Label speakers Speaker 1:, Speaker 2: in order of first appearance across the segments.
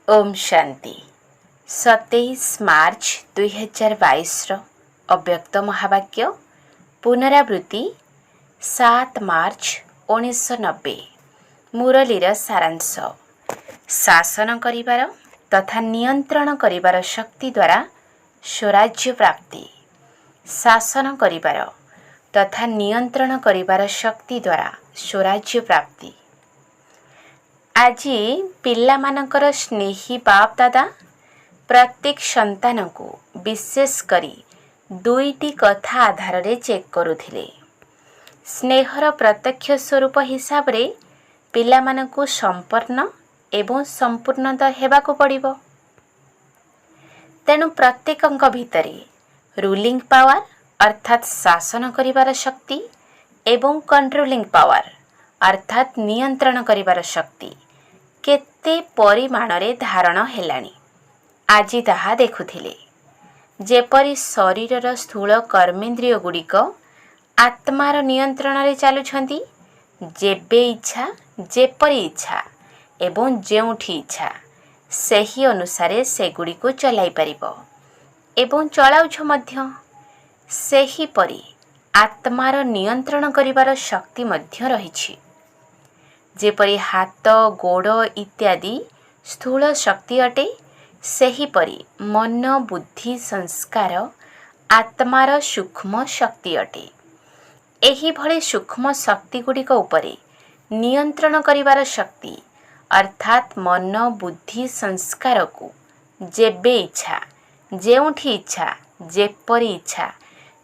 Speaker 1: ओम शांति 27 मार्च 2022 अव्यक्त महावाक्य पुनरावृत्ति 7 मार्च 1990 मुरलीर सारांश शासन करिबार तथा नियंत्रण करिबार शक्ति द्वारा स्वराज्य प्राप्ति। शासन करिबार तथा नियंत्रण करिबार शक्ति द्वारा स्वराज्य प्राप्ति। आजी पिल्लामानंकर स्नेही बाप दादा प्रत्येक संतान को विशेष करी दुईटी कथा आधार रे चेक करुथिले। स्नेहर प्रत्यक्ष स्वरूप हिसाब रे पिल्लामानंकु संपन्न एवं संपूर्णता हेबाको पड़िबो। तेणु प्रत्येकंक भितरे रूलिंग पावर अर्थात शासन करिबार शक्ति एवं कंट्रोलिंग पावर अर्थात नियंत्रण करिबार शक्ति केते परिमाण रे धारण हेलानी आजी ताहा देखुथिले। जेपरी शरीरर स्थूल कर्मेंद्रिय गुड़िक आत्मार नियंत्रण रे चालुछंती, जेबे इच्छा जेपरी इच्छा एवं जेउठी इच्छा सही अनुसारे से गुड़िको चलाई परिबो एवं चलाउछ मध्य। सही परी आत्मार नियंत्रण करिबार शक्ति मध्य रहिछि। जेपरी हाथ गोड़ इत्यादि स्थूल शक्ति अटे, सही परी मन बुद्धि संस्कार आत्मार सूक्ष्म शक्ति अटे। एही भली सूक्ष्म शक्ति गुड़िक उपरे नियंत्रण करिबार शक्ति अर्थात मन बुद्धि संस्कार को जेबे इच्छा जेउठी इच्छा जेपरी इच्छा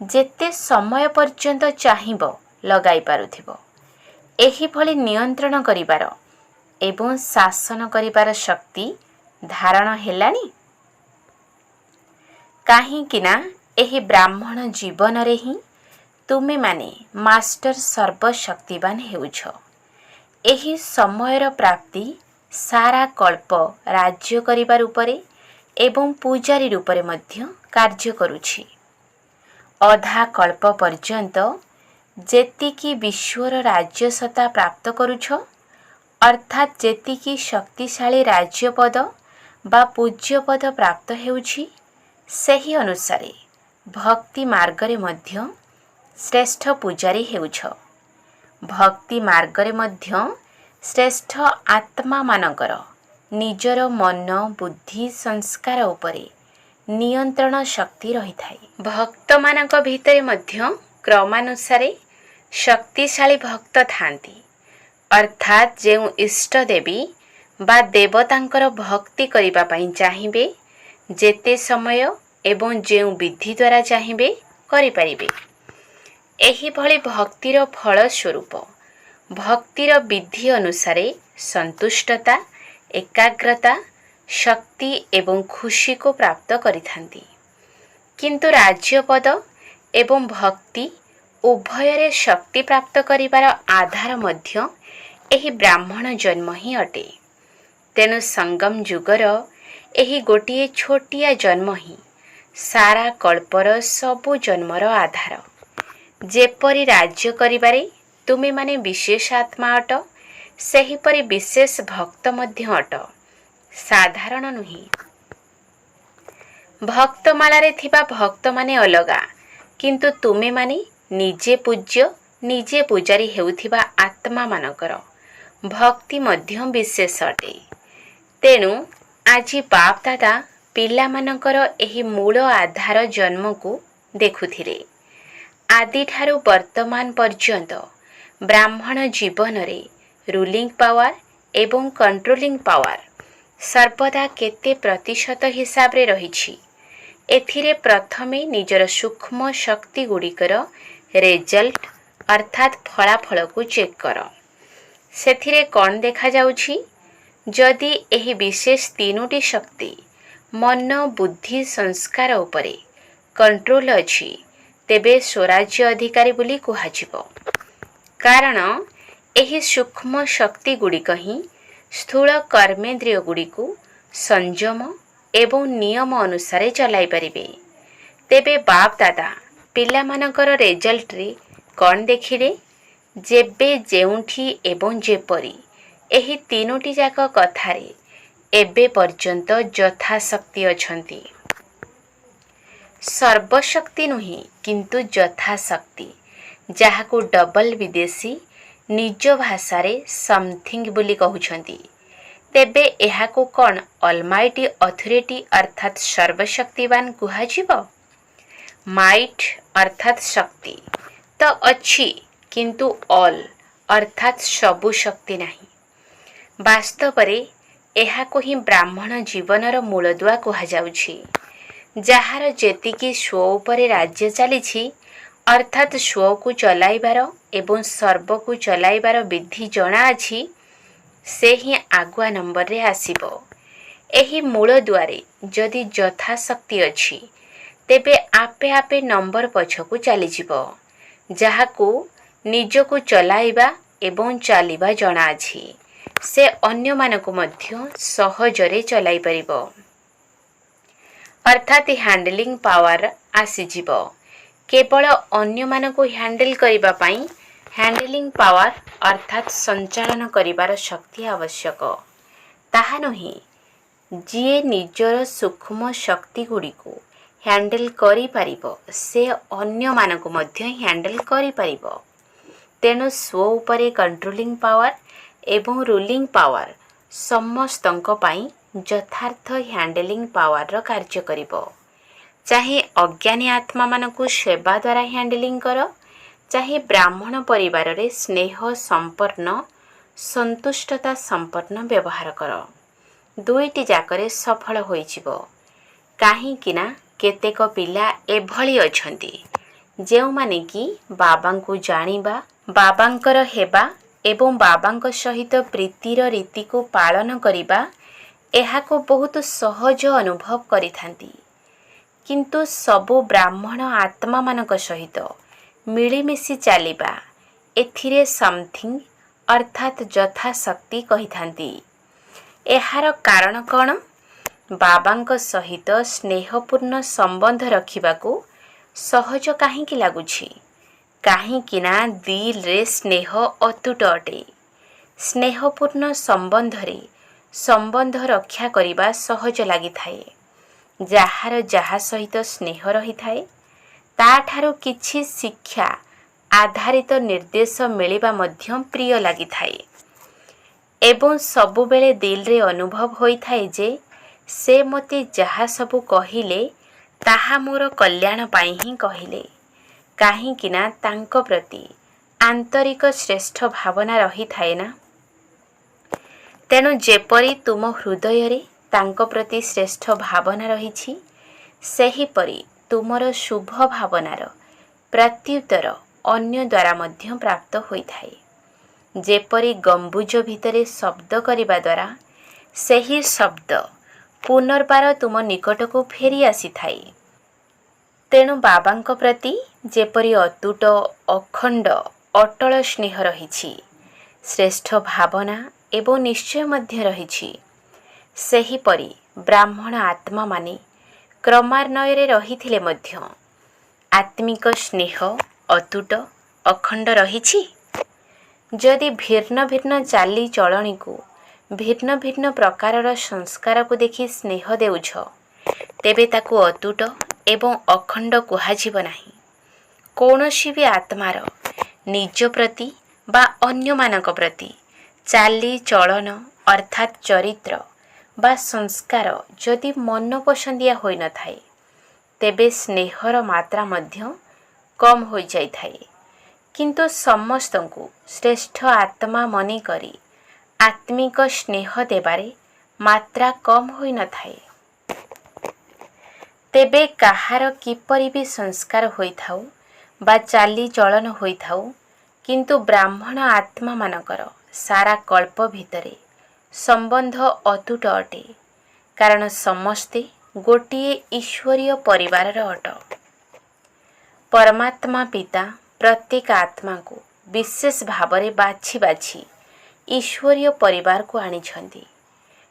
Speaker 1: जेते समय पर्यंत चाहिबो लगाई पारुथिबो। एही भली नियंत्रण करिबार एवं शासन करिबार शक्ति धारण हेलानी। काहींकिना एही ब्राह्मण जीवन रे ही तुमे माने मास्टर सर्वशक्तिवान हेउछ। एही समयर प्राप्ति सारा कल्प राज्य करिबार उपरे एवं पूजारी रूपरे मध्य कार्य करुछि। अधा कल्प पर्यंत जेतिकी विश्वर राज्यसत्ता प्राप्त करुछ अर्थात जेतिकी शक्तिशाली राज्यपद बा पूज्यपद प्राप्त हेउछि, सही अनुसारे भक्ति मार्गरे मध्य श्रेष्ठ पूजारी हेउछ। भक्ति मार्गरे मध्य श्रेष्ठ आत्मा मानकर निजर मन बुद्धि संस्कार उपरे नियंत्रण शक्ति रही थाए। भक्त मानक भितरे मध्य क्रमानुसारे शक्तिशाली भक्त थांती अर्थात जेउ इष्ट देवी बा देवतांकर भक्ति करिबा पई चाहिबे जेते समय एवं जेउ विधि द्वारा चाहिबे करि परिबे। एही भली भक्तिर फल स्वरूप भक्तिर विधि अनुसारे संतुष्टता एकाग्रता शक्ति एवं खुशी को प्राप्त करिथांती। किंतु राज्यपद एवं भक्ति उभयरे शक्ति प्राप्त करिबार आधार मध्य एही ब्राह्मण जन्म ही अटे। तेणु संगम जुगर एही गोटिए छोटिया जन्म ही सारा कल्पर सबु जन्मर आधार। जेपरी राज्य करिबारे तुमे माने विशेष आत्मा अट, सेहीपरि विशेष भक्त मध्य अट, साधारण नुही। भक्तमालारे थिबा भक्त माने अलगा, किंतु तुमे माने निजे पूज्य निजे पूजारी हेउथिबा आत्मा मानकर भक्ति मध्य विशेष अटे। तेणु आजी बाप दादा पिला मानकर एही मूल आधार जन्म को देखुथिले। आदि ठारू वर्तमान पर्यंत ब्राह्मण जीवन रे रूलिंग पावर एवं कंट्रोलिंग पावर सर्वदा केते प्रतिशत हिसाब रे रहिछि। एथिरे प्रथमे निजर सूक्ष्म शक्ति गुड़िकर रेजल्ट अर्थात फलाफल को चेक कर। सेथिरे कौन देखा जाउछि? जदि एही विशेष तीनोटी शक्ति मन बुद्धि संस्कार उपरे कंट्रोल अछि तेबे स्वराज्य अधिकारी बोली कुहाजिबो। कारण एही सूक्ष्म शक्ति गुड़िक ही स्थूल कर्मेंद्रिय गुड़िकु संयम एवं नियम अनुसारे चलाई परिबे। तेबे बाप दादा पिला मानकर रेजल्ट रे कौन देखिले? जेबे जेउठी एवं जेपरी एही तीनोटी जाक कथारे ଏବେ ପର୍ଯ୍ୟନ୍ତ ଯଥାଶକ୍ତି ଅଛନ୍ତି। ସର୍ବଶକ୍ତି ନୁହେଁ କିନ୍ତୁ ଯଥାଶକ୍ତି, ଯାହାକୁ ଡବଲ ବିଦେଶୀ ନିଜ ଭାଷାରେ ସମଥିଙ୍ଗ ବୋଲି କହୁଛନ୍ତି। ତେବେ ଏହାକୁ କ'ଣ ଅଲମାଇଟି ଅଥରିଟି ଅର୍ଥାତ୍ ସର୍ବଶକ୍ତିବାନ କୁହାଯିବ? ମାଇଟ୍ ଅର୍ଥାତ୍ ଶକ୍ତି ତ ଅଛି, କିନ୍ତୁ ଅଲ୍ ଅର୍ଥାତ୍ ସବୁ ଶକ୍ତି ନାହିଁ। ବାସ୍ତବରେ ଏହାକୁ ହିଁ ବ୍ରାହ୍ମଣ ଜୀବନର ମୂଳଦୁଆ କୁହାଯାଉଛି। ଯାହାର ଯେତିକି ସ୍ୱ ଉପରେ ରାଜ୍ୟ ଚାଲିଛି, ଅର୍ଥାତ୍ ସ୍ୱକୁ ଚଲାଇବାର ଏବଂ ସର୍ବକୁ ଚଲାଇବାର ବିଧି ଜଣାଅଛି, ସେ ହିଁ ଆଗୁଆ ନମ୍ବରରେ ଆସିବ। ଏହି ମୂଳଦୁଆରେ ଯଦି ଯଥାଶକ୍ତି ଅଛି, ତେବେ ଆପେ ଆପେ ନମ୍ବର ପଛକୁ ଚାଲିଯିବ। ଯାହାକୁ ନିଜକୁ ଚଲାଇବା ଏବଂ ଚାଲିବା ଜଣାଅଛି, ସେ ଅନ୍ୟମାନଙ୍କୁ ମଧ୍ୟ ସହଜରେ ଚଲାଇ ପାରିବ। ଅର୍ଥାତ୍ ହ୍ୟାଣ୍ଡଲିଂ ପାୱାର ଆସିଯିବ। କେବଳ ଅନ୍ୟମାନଙ୍କୁ ହ୍ୟାଣ୍ଡେଲ କରିବା ପାଇଁ ହ୍ୟାଣ୍ଡଲିଂ ପାୱାର ଅର୍ଥାତ୍ ସଞ୍ଚାଳନ କରିବାର ଶକ୍ତି ଆବଶ୍ୟକ। ତାହା ନୁହେଁ, ଯିଏ ନିଜର ସୂକ୍ଷ୍ମ ଶକ୍ତିଗୁଡ଼ିକୁ ହ୍ୟାଣ୍ଡେଲ କରିପାରିବ, ସେ ଅନ୍ୟମାନଙ୍କୁ ମଧ୍ୟ ହ୍ୟାଣ୍ଡେଲ କରିପାରିବ। ତେଣୁ ସ୍ୱ ଉପରେ କଣ୍ଟ୍ରୋଲିଂ ପାୱାର ଏବଂ ରୁଲିଂ ପାୱାର ସମସ୍ତଙ୍କ ପାଇଁ ଯଥାର୍ଥ ହ୍ୟାଣ୍ଡେଲିଂ ପାୱାରର କାର୍ଯ୍ୟ କରିବ। ଚାहे ଅଜ୍ଞାନୀ ଆତ୍ମାମାନଙ୍କୁ ସେବା ଦ୍ୱାରା ହ୍ୟାଣ୍ଡେଲିଂ କର, ଚାहे ବ୍ରାହ୍ମଣ ପରିବାରରେ ସ୍ନେହ ସମ୍ପନ୍ନ ସନ୍ତୁଷ୍ଟତା ସମ୍ପନ୍ନ ବ୍ୟବହାର କର, ଦୁଇଟି ଯାକରେ ସଫଳ ହୋଇଯିବ। କାହିଁକି ନା କେତେକ ପିଲା ଏଭଳି ଅଛନ୍ତି ଯେଉଁମାନେ କି ବାବାଙ୍କୁ ଜାଣିବା, ବାବାଙ୍କର ହେବା ଏବଂ ବାବାଙ୍କ ସହିତ ପ୍ରୀତିର ରୀତିକୁ ପାଳନ କରିବା, ଏହାକୁ ବହୁତ ସହଜ ଅନୁଭବ କରିଥାନ୍ତି। କିନ୍ତୁ ସବୁ ବ୍ରାହ୍ମଣ ଆତ୍ମାମାନଙ୍କ ସହିତ ମିଳିମିଶି ଚାଲିବା, ଏଥିରେ ସମଥିଙ୍ଗ ଅର୍ଥାତ୍ ଯଥାଶକ୍ତି କହିଥାନ୍ତି। ଏହାର କାରଣ କ'ଣ? ବାବାଙ୍କ ସହିତ ସ୍ନେହପୂର୍ଣ୍ଣ ସମ୍ବନ୍ଧ ରଖିବାକୁ ସହଜ କାହିଁକି ଲାଗୁଛି? କାହିଁକି ନା ଦିଲରେ ସ୍ନେହ ଅତୁଟ ଅଟେ। ସ୍ନେହପୂର୍ଣ୍ଣ ସମ୍ବନ୍ଧରେ ସମ୍ବନ୍ଧ ରକ୍ଷା କରିବା ସହଜ ଲାଗିଥାଏ। ଯାହାର ଯାହା ସହିତ ସ୍ନେହ ରହିଥାଏ, ତାଠାରୁ କିଛି ଶିକ୍ଷା ଆଧାରିତ ନିର୍ଦ୍ଦେଶ ମିଳିବା ମଧ୍ୟ ପ୍ରିୟ ଲାଗିଥାଏ ଏବଂ ସବୁବେଳେ ଦିଲରେ ଅନୁଭବ ହୋଇଥାଏ ଯେ ସେ ମୋତେ ଯାହା ସବୁ କହିଲେ, ତାହା ମୋର କଲ୍ୟାଣ ପାଇଁ ହିଁ କହିଲେ। କାହିଁକି ନା ତାଙ୍କ ପ୍ରତି ଆନ୍ତରିକ ଶ୍ରେଷ୍ଠ ଭାବନା ରହିଥାଏ ନା। ତେଣୁ ଯେପରି ତୁମ ହୃଦୟରେ ତାଙ୍କ ପ୍ରତି ଶ୍ରେଷ୍ଠ ଭାବନା ରହିଛି, ସେହିପରି ତୁମର ଶୁଭ ଭାବନାର ପ୍ରତ୍ୟୁତ୍ତର ଅନ୍ୟ ଦ୍ୱାରା ମଧ୍ୟ ପ୍ରାପ୍ତ ହୋଇଥାଏ। ଯେପରି ଗମ୍ବୁଜ ଭିତରେ ଶବ୍ଦ କରିବା ଦ୍ୱାରା ସେହି ଶବ୍ଦ ପୁନର୍ବାର ତୁମ ନିକଟକୁ ଫେରି ଆସିଥାଏ। ତେଣୁ ବାବାଙ୍କ ପ୍ରତି ଯେପରି ଅତୁଟ, ଅଖଣ୍ଡ, ଅଟଳ ସ୍ନେହ ରହିଛି, ଶ୍ରେଷ୍ଠ ଭାବନା ଏବଂ ନିଶ୍ଚୟ ମଧ୍ୟ ରହିଛି, ସେହିପରି ବ୍ରାହ୍ମଣ ଆତ୍ମାମାନେ କ୍ରମାନ୍ୱୟରେ ରହିଥିଲେ ମଧ୍ୟ ଆତ୍ମିକ ସ୍ନେହ ଅତୁଟ, ଅଖଣ୍ଡ ରହିଛି। ଯଦି ଭିନ୍ନ ଭିନ୍ନ ଚାଲିଚଳଣିକୁ, ଭିନ୍ନ ଭିନ୍ନ ପ୍ରକାରର ସଂସ୍କାରକୁ ଦେଖି ସ୍ନେହ ଦେଉଛ, ତେବେ ତାକୁ ଅତୁଟ ଏବଂ ଅଖଣ୍ଡ କୁହାଯିବ ନାହିଁ। କୌଣସି ବି ଆତ୍ମାର ନିଜ ପ୍ରତି ବା ଅନ୍ୟମାନଙ୍କ ପ୍ରତି ଚାଲିଚଳନ ଅର୍ଥାତ୍ ଚରିତ୍ର ବା ସଂସ୍କାର ଯଦି ମନ ପସନ୍ଦିଆ ହୋଇନଥାଏ, ତେବେ ସ୍ନେହର ମାତ୍ରା ମଧ୍ୟ କମ୍ ହୋଇଯାଇଥାଏ। କିନ୍ତୁ ସମସ୍ତଙ୍କୁ ଶ୍ରେଷ୍ଠ ଆତ୍ମା ମନେ କରି ଆତ୍ମିକ ସ୍ନେହ ଦେବାରେ ମାତ୍ରା କମ୍ ହୋଇନଥାଏ। ତେବେ କାହାର କିପରି ବି ସଂସ୍କାର ହୋଇଥାଉ ବା ଚାଲିଚଳନ ହୋଇଥାଉ, କିନ୍ତୁ ବ୍ରାହ୍ମଣ ଆତ୍ମାମାନଙ୍କର ସାରା କଳ୍ପ ଭିତରେ ସମ୍ବନ୍ଧ ଅତୁଟ ଅଟେ। କାରଣ ସମସ୍ତେ ଗୋଟିଏ ଈଶ୍ୱରୀୟ ପରିବାରର ଅଟ। ପରମାତ୍ମା ପିତା ପ୍ରତ୍ୟେକ ଆତ୍ମାକୁ ବିଶେଷ ଭାବରେ ବାଛି ବାଛି ଈଶ୍ୱରୀୟ ପରିବାରକୁ ଆଣିଛନ୍ତି।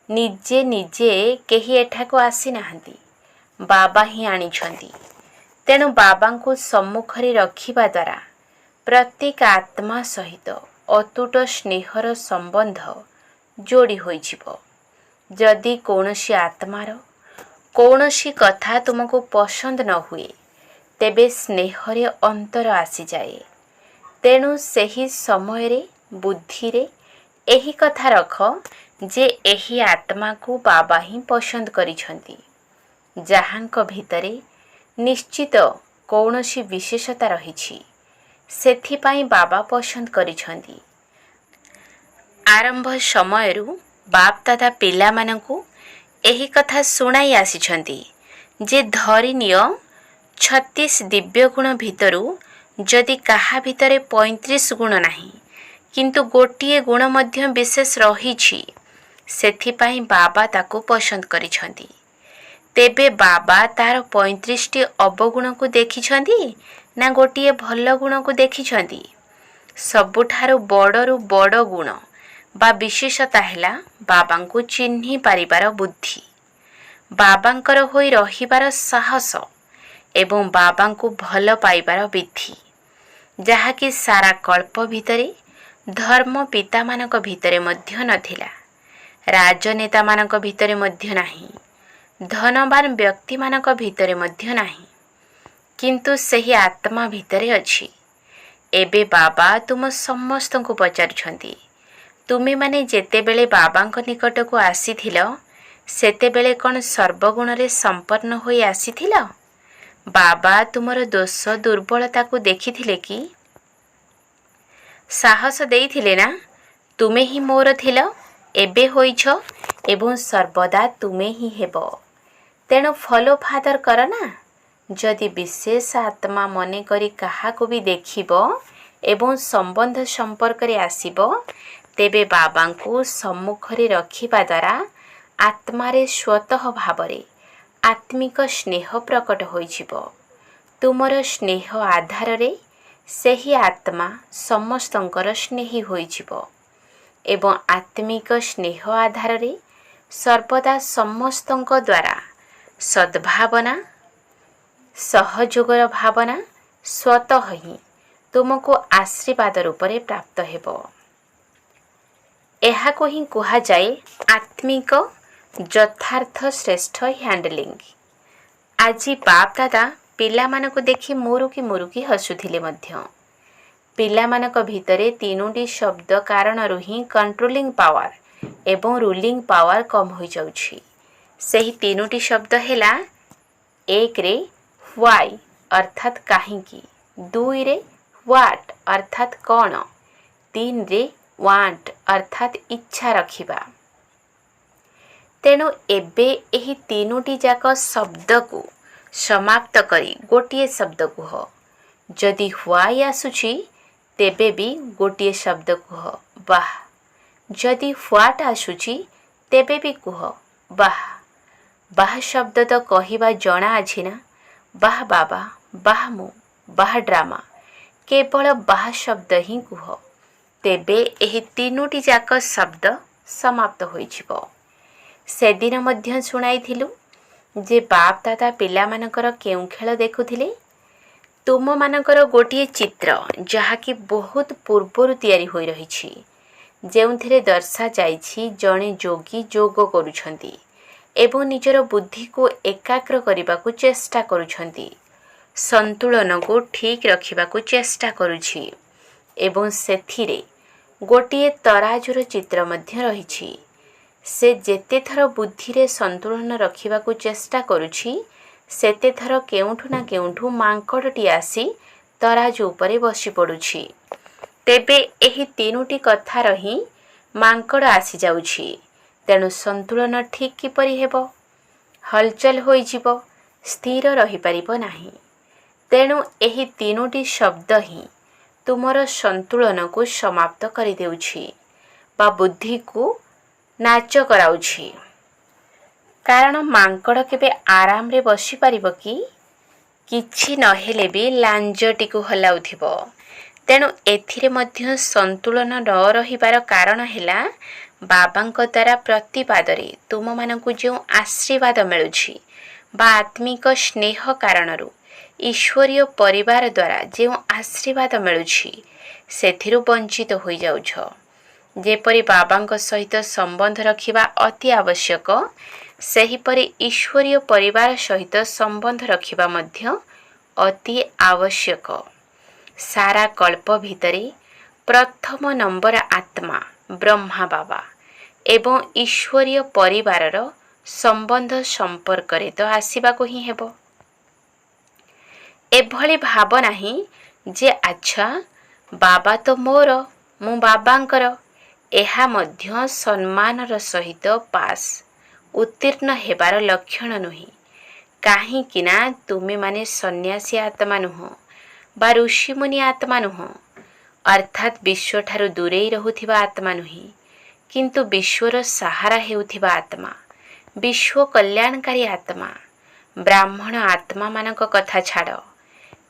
Speaker 1: ନିଜେ ନିଜେ କେହି ଏଠାକୁ ଆସିନାହାନ୍ତି, ବାବା ହିଁ ଆଣିଛନ୍ତି। ତେଣୁ ବାବାଙ୍କୁ ସମ୍ମୁଖରେ ରଖିବା ଦ୍ୱାରା ପ୍ରତ୍ୟେକ ଆତ୍ମା ସହିତ ଅତୁଟ ସ୍ନେହର ସମ୍ବନ୍ଧ ଯୋଡ଼ି ହୋଇଯିବ। जदि कौनसी आत्मार कौनसी कथा तुमको पसंद न हुए तेबे स्नेहरे अंतर आसी जाए। तेणु सही समय रे बुद्धि रे एही कथा रख जे एही आत्मा को बाबा ही पसंद करिछंती, जहांक भितरे निश्चित कौनसी विशेषता रहिछि, सेथिपाई बाबा पसंद करिछंती। आरंभ समयरू बाप दादा पिला मानकू एही कथा सुनाई आसिछंती जे धरि नियो 36 दिव्य गुण भितरू जदि काहा भितरे 35 गुण नाही किंतु गोटिए गुण मध्य विशेष रहिछि, सेथिपाई बाबा ताकू पसंद करिछंती। तेबे बाबा तार 35टी अवगुण को देखिछंती ना गोटिए भल गुण को देखिछंती? सबुठारु बड़रू बड़ गुण बा विशेषता हैला बाबांकु चिन्हि पारिबार बुद्धि, बाबांकर होई रहिबार साहस एवं बाबांकु भल पाइबार विधि, जहाँकि सारा कल्प भितरे धर्म पिता मानक भितरे मध्य नथिला, राजनेता मानक भितरे मध्य नाही, धनवान व्यक्ति मानक भितरे मध्य नाही, किंतु सही आत्मा भितरे अछि। एबे बाबा तुम समस्त को पचारुछंती, तुमे माने जेतेबेले बाबांक निकट को आसीथिल सेतेबेले कौन सर्वगुण रे संपन्न होई आसीथिल? बाबा तुमर दोष दुर्बलता को देखिथिले कि साहस देइथिले ना? तुमे ही मोर थिल, एबे होइछ एवं सर्वदा तुमे ही हेबो। तेणु फॉलो फादर कर ना। जदि विशेष आत्मा मने करी काहा को भी देखिबो एवं संबंध संपर्क रे आसीबो, तेबे बाबा को सम्मुखरे रखिबा द्वारा आत्मारे स्वतः भावरे आत्मिक स्नेह प्रकट होइजिबो। तुमर स्नेह आधार रे सेही आत्मा समस्तंकर स्नेही होइजिबो एवं आत्मिक स्नेह आधार रे सर्वदा समस्तंक द्वारा सद्भावना सहयोगर भावना स्वतः ही तुमको आशीर्वाद रूपरे प्राप्त हेबो। एहाको ही कुहा जाए आत्मिक यथार्थ श्रेष्ठ हैंडलिंग। आज बाप दादा पिला मानको देखि मुरुकी हसुथिले मध्य। पिला मानक भितरे तीनोटी शब्द कारणरू ही कंट्रोलिंग पावर एवं रूलिंग पावर कम हो जाउछि। सेही तीनोटी शब्द हेला, एक रे व्हाई अर्थात काहींकी, दुई रे व्हाट अर्थात कौन, तीन रे वांट अर्थात इच्छा रखिबा। तेणु एबे एही तीनोटी जाक शब्द को समाप्त करी गोटिए शब्द कुह। जदि व्हाई आसुछि तेबे भी गोटिए शब्द कुह वाह। जदि व्हाट आसुछि तेबे भी कुह वाह। वाह शब्द तो कहिबा जଣା अछि ना, वाह बाबा, वाह मु, वाह ड्रामा, केवल वाह शब्द ही कुह। तेबे एही तीनोटी जाक शब्द समाप्त होइजिबो। सेदिन मध्य शुणाइथिलु जे बाप दादा पिला मानकर केउ खेल देखुथिले। तुम मानकर गोटिए चित्र जहाँकि बहुत पूर्वरु तैयारी होई रहिछि, जेउथिरे दर्शा जाइछि जणे जोगी जोग करूछंती एवं निजर बुद्धि को एकाग्र करने को चेष्टा करुछंती, संतुलन को ठीक रखिबा को चेष्टा करुछि एवं सेथिरे गोटिए तराजुर चित्र मध्य रहिछि। से जेते थर बुद्धि रे संतुलन रखिबा को चेष्टा करुछि सेते थर केउठु ना केउठु मांकड़टी आसी तराजु उपरे बसी पड़ुछि। तेबे एही तीनोटी कथा रही मांकड़ आसी जाउछि। तेणु संतुलन ठीक किपरि हेबो? हलचल होइजिबो, स्थिर रही परिबो नाही। तेणु एही तीनोटी शब्द ही तुमर संतुलन को समाप्त करि देउछि बा बुद्धि को नाच कराउछि। कारण मांकड़ केबे आराम रे बसी परिबो कि? किछि नहेले भी लांजटी को हलाउथिबो। तेणु एथिरे मध्य संतुलन न रहिबार कारण हैला बाबांक द्वारा प्रतिपादरे तुम मानकु जो आशीर्वाद मिलुछि बा आत्मिक स्नेह कारणरू ईश्वरीय परिवार द्वारा जो आशीर्वाद मिलुछि सेथिरु वंचित होई जाउछ। ଯେପରି ବାବାଙ୍କ ସହିତ ସମ୍ବନ୍ଧ ରଖିବା ଅତି ଆବଶ୍ୟକ, ସେହିପରି ଈଶ୍ୱରୀୟ ପରିବାର ସହିତ ସମ୍ବନ୍ଧ ରଖିବା ମଧ୍ୟ ଅତି ଆବଶ୍ୟକ। ସାରା କଳ୍ପ ଭିତରେ ପ୍ରଥମ ନମ୍ବର ଆତ୍ମା ବ୍ରହ୍ମା ବାବା ଏବଂ ଈଶ୍ୱରୀୟ ପରିବାରର ସମ୍ବନ୍ଧ ସମ୍ପର୍କରେ ତ ଆସିବାକୁ ହିଁ ହେବ। ଏଭଳି ଭାବ ନାହିଁ ଯେ ଆଚ୍ଛା ବାବା ତ ମୋର, ମୁଁ ବାବାଙ୍କର। ଏହା ମଧ୍ୟ ସମ୍ମାନର ସହିତ ପାସ୍ ଉତ୍ତୀର୍ଣ୍ଣ ହେବାର ଲକ୍ଷଣ ନୁହେଁ। କାହିଁକି ନା ତୁମେମାନେ ସନ୍ନ୍ୟାସୀ ଆତ୍ମା ନୁହଁ ବା ଋଷିମୁନି ଆତ୍ମା ନୁହଁ, ଅର୍ଥାତ୍ ବିଶ୍ୱଠାରୁ ଦୂରେଇ ରହୁଥିବା ଆତ୍ମା ନୁହେଁ, କିନ୍ତୁ ବିଶ୍ୱର ସାହାରା ହେଉଥିବା ଆତ୍ମା, ବିଶ୍ୱ କଲ୍ୟାଣକାରୀ ଆତ୍ମା। ବ୍ରାହ୍ମଣ ଆତ୍ମାମାନଙ୍କ କଥା ଛାଡ଼,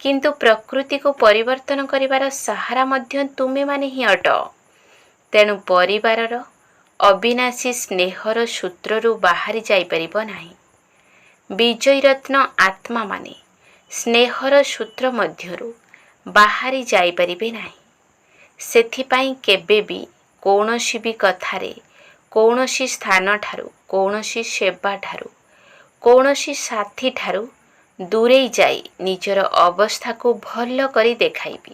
Speaker 1: କିନ୍ତୁ ପ୍ରକୃତିକୁ ପରିବର୍ତ୍ତନ କରିବାର ସାହାରା ମଧ୍ୟ ତୁମେମାନେ ହିଁ ଅଟ। ତେଣୁ ପରିବାରର ଅବିନାଶୀ ସ୍ନେହର ସୂତ୍ରରୁ ବାହାରି ଯାଇପାରିବ ନାହିଁ। ବିଜୟୀରତ୍ନ ଆତ୍ମାମାନେ ସ୍ନେହର ସୂତ୍ର ମଧ୍ୟରୁ ବାହାରି ଯାଇପାରିବେ ନାହିଁ। ସେଥିପାଇଁ କେବେ ବି କୌଣସି ବି କଥାରେ, କୌଣସି ସ୍ଥାନଠାରୁ, କୌଣସି ସେବାଠାରୁ, କୌଣସି ସାଥୀଠାରୁ ଦୂରେଇ ଯାଇ ନିଜର ଅବସ୍ଥାକୁ ଭଲ କରି ଦେଖାଇବି,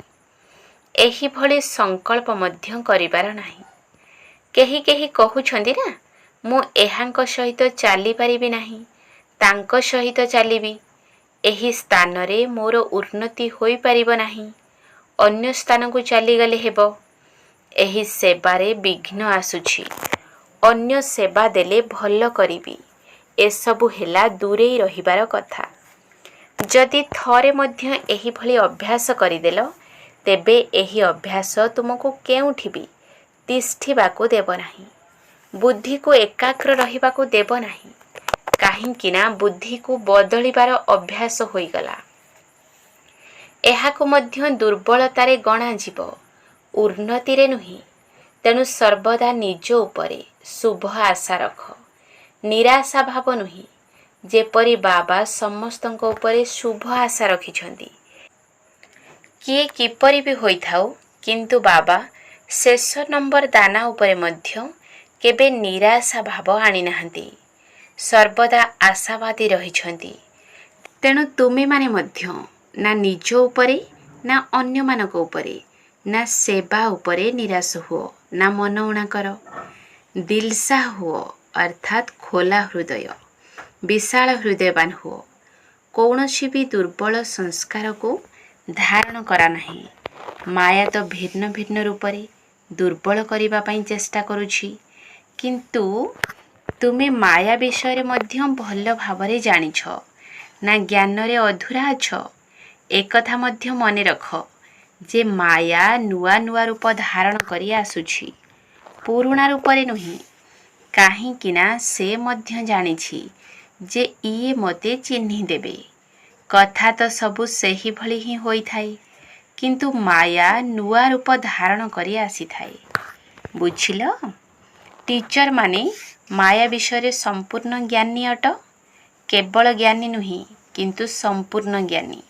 Speaker 1: ଏହିଭଳି ସଂକଳ୍ପ ମଧ୍ୟ କରିବାର ନାହିଁ। କେହି କେହି କହୁଛନ୍ତି ନା, ମୁଁ ଏହାଙ୍କ ସହିତ ଚାଲିପାରିବି ନାହିଁ, ତାଙ୍କ ସହିତ ଚାଲିବି, ଏହି ସ୍ଥାନରେ ମୋର ଉନ୍ନତି ହୋଇପାରିବ ନାହିଁ, ଅନ୍ୟ ସ୍ଥାନକୁ ଚାଲିଗଲେ ହେବ। ଏହି ସେବାରେ ବିଘ୍ନ ଆସୁଛି, ଅନ୍ୟ ସେବା ଦେଲେ ଭଲ କରିବି, ଏସବୁ ହେଲା ଦୂରେଇ ରହିବାର କଥା। ଯଦି ଥରେ ମଧ୍ୟ ଏହିଭଳି ଅଭ୍ୟାସ କରିଦେଲ, ତେବେ ଏହି ଅଭ୍ୟାସ ତୁମକୁ କେଉଁଠି ବି ତିଷ୍ଠିବାକୁ ଦେବ ନାହିଁ, ବୁଦ୍ଧିକୁ ଏକାଗ୍ର ରହିବାକୁ ଦେବ ନାହିଁ। କାହିଁକି ନା ବୁଦ୍ଧିକୁ ବଦଳିବାର ଅଭ୍ୟାସ ହୋଇଗଲା। ଏହାକୁ ମଧ୍ୟ ଦୁର୍ବଳତାରେ ଗଣାଯିବ, ଉନ୍ନତିରେ ନୁହେଁ। ତେଣୁ ସର୍ବଦା ନିଜ ଉପରେ ଶୁଭ ଆଶା ରଖ, ନିରାଶା ଭାବ ନୁହେଁ। ଯେପରି ବାବା ସମସ୍ତଙ୍କ ଉପରେ ଶୁଭ ଆଶା ରଖିଛନ୍ତି। କିଏ କିପରି ବି ହୋଇଥାଉ, କିନ୍ତୁ ବାବା ଶେଷ ନମ୍ବର ଦାନା ଉପରେ ମଧ୍ୟ କେବେ ନିରାଶା ଭାବ ଆଣିନାହାନ୍ତି, ସର୍ବଦା ଆଶାବାଦୀ ରହିଛନ୍ତି। ତେଣୁ ତୁମେମାନେ ମଧ୍ୟ ନା ନିଜ ଉପରେ, ନା ଅନ୍ୟମାନଙ୍କ ଉପରେ, ନା ସେବା ଉପରେ ନିରାଶ ହୁଅ, ନା ମନ ଊଣା କର। ଦିଲ୍ସାହ ହୁଅ, ଅର୍ଥାତ୍ ଖୋଲା ହୃଦୟ, ବିଶାଳ ହୃଦୟବାନ ହୁଅ। କୌଣସି ବି ଦୁର୍ବଳ ସଂସ୍କାରକୁ ଧାରଣ କରା ନାହିଁ। ମାୟା ତ ଭିନ୍ନ ଭିନ୍ନ ରୂପରେ ଦୁର୍ବଳ କରିବା ପାଇଁ ଚେଷ୍ଟା କରୁଛି, କିନ୍ତୁ ତୁମେ ମାୟା ବିଷୟରେ ମଧ୍ୟ ଭଲ ଭାବରେ ଜାଣିଛ ନା ଜ୍ଞାନରେ ଅଧୁରା ଅଛ। ଏକଥା ମଧ୍ୟ ମନେ ରଖ ଯେ ମାୟା ନୂଆ ନୂଆ ରୂପ ଧାରଣ କରି ଆସୁଛି, ପୁରୁଣା ରୂପରେ ନୁହେଁ। କାହିଁକି ନା ସେ ମଧ୍ୟ ଜାଣିଛି ଯେ ଇଏ ମୋତେ ଚିହ୍ନି ଦେବେ। କଥା ତ ସବୁ ସେହିଭଳି ହିଁ ହୋଇଥାଏ, କିନ୍ତୁ ମାୟା ନୂଆ ରୂପ ଧାରଣ କରି ଆସିଥାଏ। ବୁଝିଲ? ଟିଚର ମାନେ ମାୟା ବିଷୟରେ ସମ୍ପୂର୍ଣ୍ଣ ଜ୍ଞାନୀ ଅଟ। କେବଳ ଜ୍ଞାନୀ ନୁହେଁ, କିନ୍ତୁ ସମ୍ପୂର୍ଣ୍ଣ ଜ୍ଞାନୀ।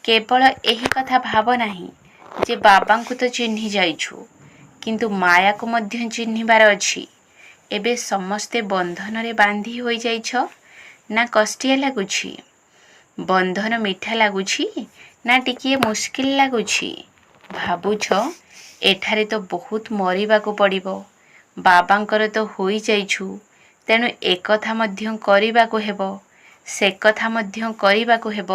Speaker 1: କେବଳ ଏହି କଥା ଭାବ ନାହିଁ ଯେ ବାବାଙ୍କୁ ତ ଚିହ୍ନି ଯାଇଛୁ, କିନ୍ତୁ ମାୟାକୁ ମଧ୍ୟ ଚିହ୍ନିବାର ଅଛି। ଏବେ ସମସ୍ତେ ବନ୍ଧନରେ ବାନ୍ଧି ହୋଇଯାଇଛ ନା କଷ୍ଟିଆ ଲାଗୁଛି? ବନ୍ଧନ ମିଠା ଲାଗୁଛି ନା ଟିକିଏ ମୁସ୍କିଲ ଲାଗୁଛି? ଭାବୁଛ ଏଠାରେ ତ ବହୁତ ମରିବାକୁ ପଡ଼ିବ। ବାବାଙ୍କର ତ ହୋଇଯାଇଛୁ, ତେଣୁ ଏକଥା ମଧ୍ୟ କରିବାକୁ ହେବ, ସେ କଥା ମଧ୍ୟ କରିବାକୁ ହେବ।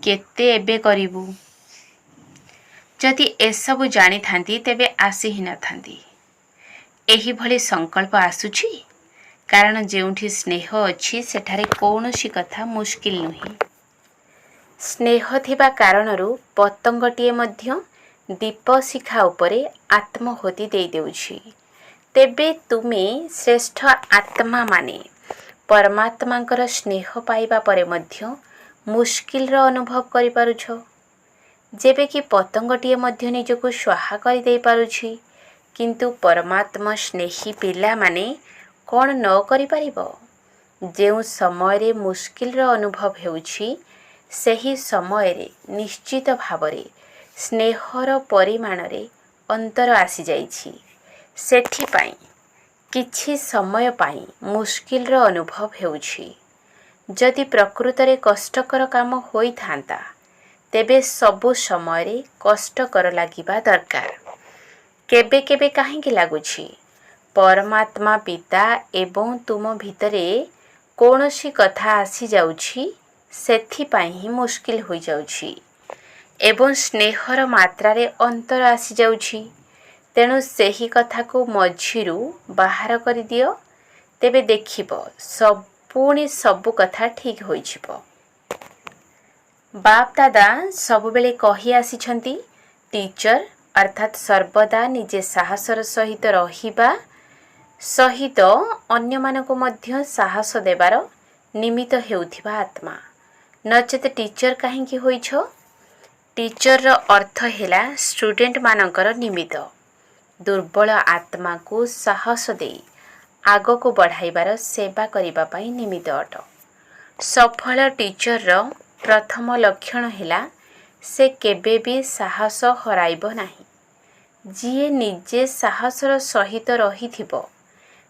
Speaker 1: କେତେ ଏବେ କରିବୁ? ଯଦି ଏସବୁ ଜାଣିଥାନ୍ତି ତେବେ ଆସି ହିଁ ନଥାନ୍ତି। ଏହିଭଳି ସଂକଳ୍ପ ଆସୁଛି କାରଣ ଯେଉଁଠି ସ୍ନେହ ଅଛି ସେଠାରେ କୌଣସି କଥା ମୁସ୍କିଲ ନୁହେଁ। ସ୍ନେହ ଥିବା କାରଣରୁ ପତଙ୍ଗଟିଏ ମଧ୍ୟ ଦୀପଶିଖା ଉପରେ ଆତ୍ମହୂତି ଦେଇଦେଉଛି। ତେବେ ତୁମେ ଶ୍ରେଷ୍ଠ ଆତ୍ମାମାନେ ପରମାତ୍ମାଙ୍କର ସ୍ନେହ ପାଇବା ପରେ ମଧ୍ୟ ମୁସ୍କିଲର ଅନୁଭବ କରିପାରୁଛ। ଯେବେ କି ପତଙ୍ଗଟିଏ ମଧ୍ୟ ନିଜକୁ ସ୍ୱାହା କରିଦେଇ ପାରୁଛି, କିନ୍ତୁ ପରମାତ୍ମା ସ୍ନେହୀ ପିଲାମାନେ କ'ଣ ନ କରିପାରିବ? ଯେଉଁ ସମୟରେ ମୁସ୍କିଲର ଅନୁଭବ ହେଉଛି, ସେହି ସମୟରେ ନିଶ୍ଚିତ ଭାବରେ ସ୍ନେହର ପରିମାଣରେ ଅନ୍ତର ଆସିଯାଇଛି। ସେଥିପାଇଁ କିଛି ସମୟ ପାଇଁ ମୁସ୍କିଲର ଅନୁଭବ ହେଉଛି। ଯଦି ପ୍ରକୃତରେ କଷ୍ଟକର କାମ ହୋଇଥାନ୍ତା ତେବେ ସବୁ ସମୟରେ କଷ୍ଟକର ଲାଗିବା ଦରକାର। କେବେ କେବେ କାହିଁକି ଲାଗୁଛି? ପରମାତ୍ମା ପିତା ଏବଂ ତୁମ ଭିତରେ କୌଣସି କଥା ଆସିଯାଉଛି, ସେଥିପାଇଁ ହିଁ ମୁସ୍କିଲ ହୋଇଯାଉଛି ଏବଂ ସ୍ନେହର ମାତ୍ରାରେ ଅନ୍ତର ଆସିଯାଉଛି। ତେଣୁ ସେହି କଥାକୁ ମଝିରୁ ବାହାର କରିଦିଅ, ତେବେ ଦେଖିବ ପୁଣି ସବୁ କଥା ଠିକ୍ ହୋଇଯିବ। ବାପ୍ ଦାଦା ସବୁବେଳେ କହି ଆସିଛନ୍ତି, ଟିଚର ଅର୍ଥାତ୍ ସର୍ବଦା ନିଜେ ସାହସର ସହିତ ରହିବା ସହିତ ଅନ୍ୟମାନଙ୍କୁ ମଧ୍ୟ ସାହସ ଦେବାର ନିମିତ୍ତ ହେଉଥିବା ଆତ୍ମା। ନଚେତ୍ ଟିଚର କାହିଁକି ହୋଇଛ? ଟିଚରର ଅର୍ଥ ହେଲା ଷ୍ଟୁଡେଣ୍ଟମାନଙ୍କର ନିମିତ୍ତ। ଦୁର୍ବଳ ଆତ୍ମାକୁ ସାହସ ଦେଇ ଆଗକୁ ବଢ଼ାଇବାର ସେବା କରିବା ପାଇଁ ନିମିତ୍ତ ଅଟ। ସଫଳ ଟିଚରର ପ୍ରଥମ ଲକ୍ଷଣ ହେଲା ସେ କେବେ ବି ସାହସ ହରାଇବ ନାହିଁ। ଯିଏ ନିଜେ ସାହସର ସହିତ ରହିଥିବ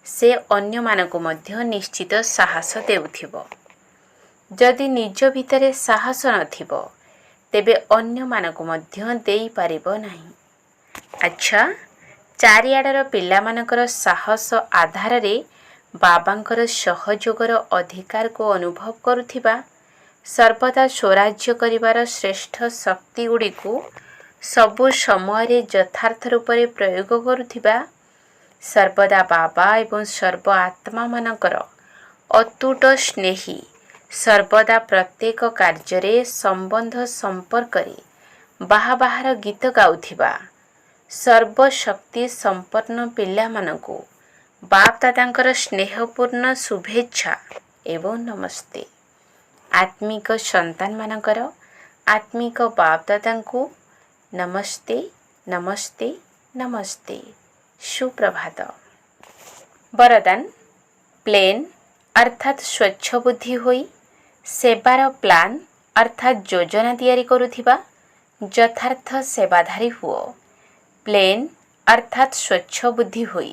Speaker 1: ସେ ଅନ୍ୟମାନଙ୍କୁ ମଧ୍ୟ ନିଶ୍ଚିତ ସାହସ ଦେଉଥିବ। ଯଦି ନିଜ ଭିତରେ ସାହସ ନଥିବ ତେବେ ଅନ୍ୟମାନଙ୍କୁ ମଧ୍ୟ ଦେଇପାରିବ ନାହିଁ। ଆଚ୍ଛା, ଚାରିଆଡ଼ର ପିଲାମାନଙ୍କର ସାହସ ଆଧାରରେ ବାବାଙ୍କର ସହଯୋଗର ଅଧିକାରକୁ ଅନୁଭବ କରୁଥିବା, ସର୍ବଦା ସ୍ୱରାଜ୍ୟ କରିବାର ଶ୍ରେଷ୍ଠ ଶକ୍ତିଗୁଡ଼ିକୁ ସବୁ ସମୟରେ ଯଥାର୍ଥ ରୂପରେ ପ୍ରୟୋଗ କରୁଥିବା, ସର୍ବଦା ବାବା ଏବଂ ସର୍ବ ଆତ୍ମାମାନଙ୍କର ଅତୁଟ ସ୍ନେହୀ, ସର୍ବଦା ପ୍ରତ୍ୟେକ କାର୍ଯ୍ୟରେ ସମ୍ବନ୍ଧ ସମ୍ପର୍କରେ ବାହାବାହାର ଗୀତ ଗାଉଥିବା, ସର୍ବଶକ୍ତି ସମ୍ପନ୍ନ ପିଲାମାନଙ୍କୁ ବାପ୍ ଦାଦାଙ୍କର ସ୍ନେହପୂର୍ଣ୍ଣ ଶୁଭେଚ୍ଛା ଏବଂ ନମସ୍ତେ। ଆତ୍ମିକ ସନ୍ତାନମାନଙ୍କର ଆତ୍ମିକ ବାପ୍ ଦାଦାଙ୍କୁ ନମସ୍ତେ, ନମସ୍ତେ, ନମସ୍ତେ। ସୁପ୍ରଭାତ। ବରଦାନ: ପ୍ଲେନ୍ ଅର୍ଥାତ୍ ସ୍ୱଚ୍ଛ ବୁଦ୍ଧି ହୋଇ ସେବାର ପ୍ଲାନ୍ ଅର୍ଥାତ୍ ଯୋଜନା ତିଆରି କରୁଥିବା ଯଥାର୍ଥ ସେବାଧାରୀ ହୁଅ। ପ୍ଲେନ୍ ଅର୍ଥାତ୍ ସ୍ୱଚ୍ଛ ବୁଦ୍ଧି ହୋଇ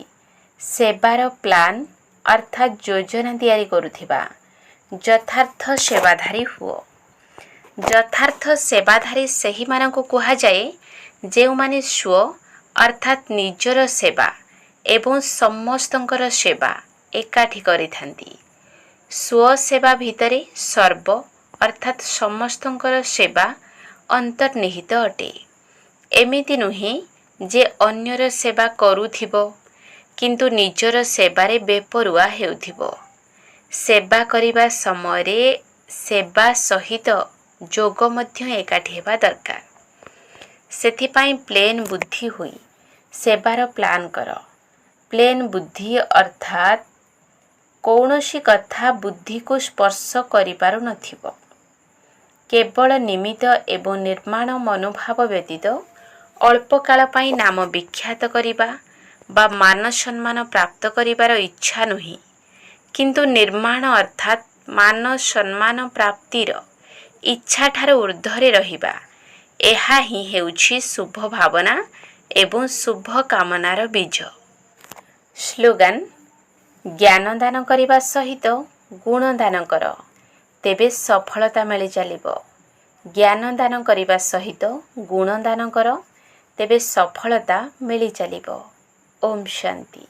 Speaker 1: ସେବାର ପ୍ଲାନ୍ ଅର୍ଥାତ୍ ଯୋଜନା ତିଆରି କରୁଥିବା ଯଥାର୍ଥ ସେବାଧାରୀ ହୁଅ। ଯଥାର୍ଥ ସେବାଧାରୀ ସେହିମାନଙ୍କୁ କୁହାଯାଏ ଯେଉଁମାନେ ସ୍ୱ ଅର୍ଥାତ୍ ନିଜର ସେବା ଏବଂ ସମସ୍ତଙ୍କର ସେବା ଏକାଠି କରିଥାନ୍ତି। ସ୍ୱ-ସେବା ଭିତରେ ସର୍ବ ଅର୍ଥାତ୍ ସମସ୍ତଙ୍କର ସେବା ଅନ୍ତର୍ନିହିତ ଅଟେ। ଏମିତି ନୁହେଁ ଯେ ଅନ୍ୟର ସେବା କରୁଥିବ କିନ୍ତୁ ନିଜର ସେବାରେ ବେପରୁଆ ହେଉଥିବ। ସେବା କରିବା ସମୟରେ ସେବା ସହିତ ଯୋଗ ମଧ୍ୟ ଏକାଠି ହେବା ଦରକାର। ସେଥିପାଇଁ ପ୍ଲେନ୍ ବୁଦ୍ଧି ହୋଇ ସେବାର ପ୍ଲାନ୍ କର। ପ୍ଲେନ୍ ବୁଦ୍ଧି ଅର୍ଥାତ୍ କୌଣସି କଥା ବୁଦ୍ଧିକୁ ସ୍ପର୍ଶ କରିପାରୁନଥିବ। କେବଳ ନିମିତ୍ତ ଏବଂ ନିର୍ମାଣ ମନୋଭାବ ବ୍ୟତୀତ ଅଳ୍ପ କାଳ ପାଇଁ ନାମ ବିଖ୍ୟାତ କରିବା ବା ମାନ ସମ୍ମାନ ପ୍ରାପ୍ତ କରିବାର ଇଚ୍ଛା ନୁହେଁ, କିନ୍ତୁ ନିର୍ମାଣ ଅର୍ଥାତ୍ ମାନ ସମ୍ମାନ ପ୍ରାପ୍ତିର ଇଚ୍ଛାଠାରୁ ଊର୍ଦ୍ଧ୍ୱରେ ରହିବା, ଏହା ହିଁ ହେଉଛି ଶୁଭ ଭାବନା ଏବଂ ଶୁଭ କାମନାର ବୀଜ। ସ୍ଲୋଗାନ: ଜ୍ଞାନ ଦାନ କରିବା ସହିତ ଗୁଣ ଦାନ କର, ତେବେ ସଫଳତା ମିଳି ଚାଲିବ। ଜ୍ଞାନ ଦାନ କରିବା ସହିତ ଗୁଣ ଦାନ କର, ତେବେ ସଫଳତା ମିଳି ଚାଲିବ। ଓମ୍ ଶାନ୍ତି।